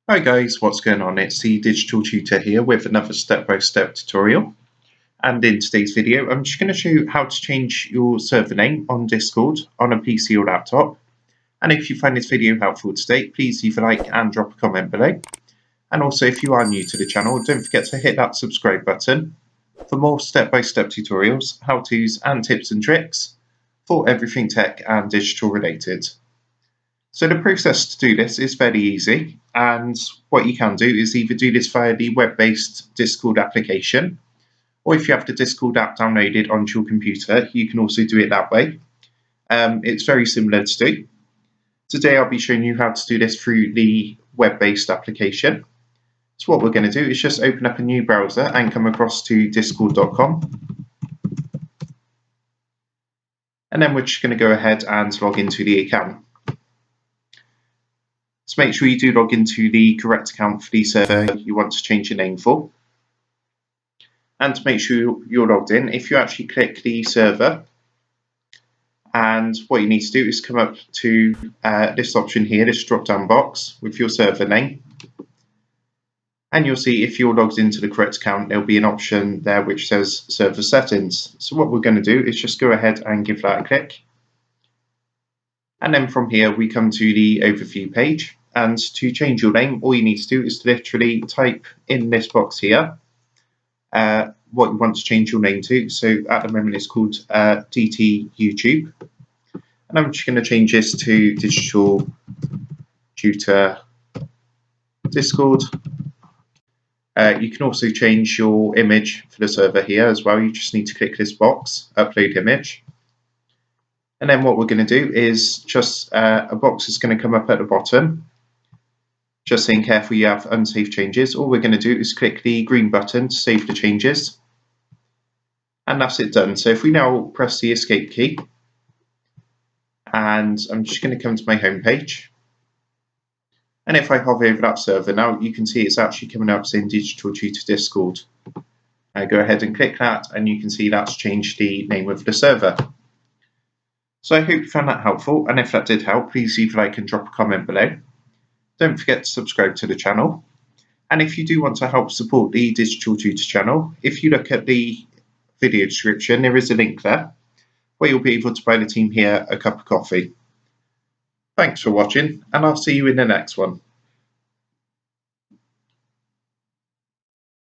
Hi guys, what's going on? It's the Digital Tutor here with another step-by-step tutorial. And in today's video, I'm just going to show you how to change your server name on Discord on a PC or laptop. And if you find this video helpful today, please leave a like and drop a comment below. And also, if you are new to the channel, don't forget to hit that subscribe button for more step-by-step tutorials, how-tos and tips and tricks for everything tech and digital related. So the process to do this is fairly easy, and what you can do is either do this via the web-based Discord application, or if you have the Discord app downloaded onto your computer, you can also do it that way. It's very similar to do. Today I'll be showing you how to do this through the web-based application. So what we're going to do is just open up a new browser and come across to discord.com. And then we're just going to go ahead and log into the account. So make sure you do log into the correct account for the server you want to change your name for. And to make sure you're logged in, if you actually click the server, and what you need to do is come up to this option here, this drop down box with your server name. And you'll see if you're logged into the correct account, there'll be an option there which says server settings. So what we're going to do is just go ahead and give that a click. And then from here, we come to the overview page. And to change your name, all you need to do is to literally type in this box here what you want to change your name to. So at the moment, it's called DT YouTube. And I'm just going to change this to Digital Tutor Discord. You can also change your image for the server here as well. You just need to click this box, upload image. And then what we're going to do is just a box is going to come up at the bottom. Just saying careful you have unsaved changes. All we're going to do is click the green button to save the changes. And that's it done. So if we now press the escape key, and I'm just going to come to my home page. And if I hover over that server now, you can see it's actually coming up saying Digital Tutor Discord. I go ahead and click that, and you can see that's changed the name of the server. So I hope you found that helpful, and if that did help, please leave a like and drop a comment below. Don't forget to subscribe to the channel. And if you do want to help support the Digital Tutor channel, if you look at the video description, there is a link there where you'll be able to buy the team here a cup of coffee. Thanks for watching, and I'll see you in the next one.